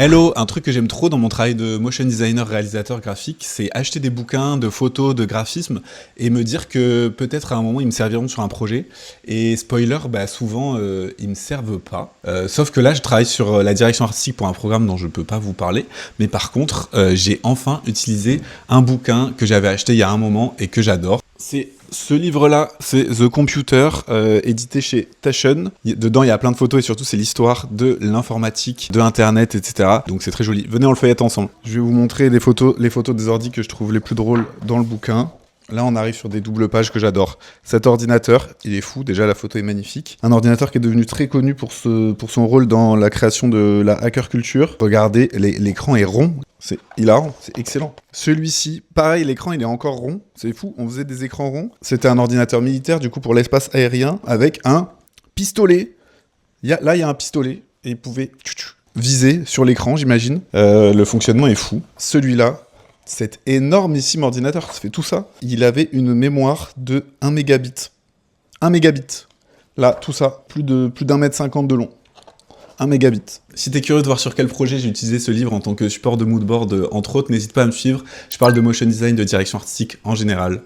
Hello, un truc que j'aime trop dans mon travail de motion designer réalisateur graphique, c'est acheter des bouquins de photos, de graphisme et me dire que peut-être à un moment ils me serviront sur un projet. Et spoiler, bah souvent ils me servent pas. Sauf que là je travaille sur la direction artistique pour un programme dont je peux pas vous parler. Mais par contre, j'ai enfin utilisé un bouquin que j'avais acheté il y a un moment et que j'adore. C'est ce livre-là, c'est The Computer, édité chez Taschen. Dedans, il y a plein de photos et surtout, c'est l'histoire de l'informatique, de Internet, etc. Donc c'est très joli. Venez, on le feuillette ensemble. Je vais vous montrer les photos des ordis que je trouve les plus drôles dans le bouquin. Là, on arrive sur des doubles pages que j'adore. Cet ordinateur, il est fou. Déjà, la photo est magnifique. Un ordinateur qui est devenu très connu pour son rôle dans la création de la hacker culture. Regardez, l'écran est rond. C'est hilarant, c'est excellent. Celui-ci, pareil, l'écran il est encore rond. C'est fou, on faisait des écrans ronds. C'était un ordinateur militaire, du coup, pour l'espace aérien, avec un pistolet. Là, il y a un pistolet, et il pouvait viser sur l'écran, j'imagine. Le fonctionnement est fou. Celui-là, cet énormissime ordinateur qui fait tout ça, il avait une mémoire de 1 mégabit. 1 mégabit. Là, tout ça, plus d'un mètre 50 de long. 1 mégabit. Si t'es curieux de voir sur quel projet j'ai utilisé ce livre en tant que support de moodboard, entre autres, n'hésite pas à me suivre. Je parle de motion design, de direction artistique en général.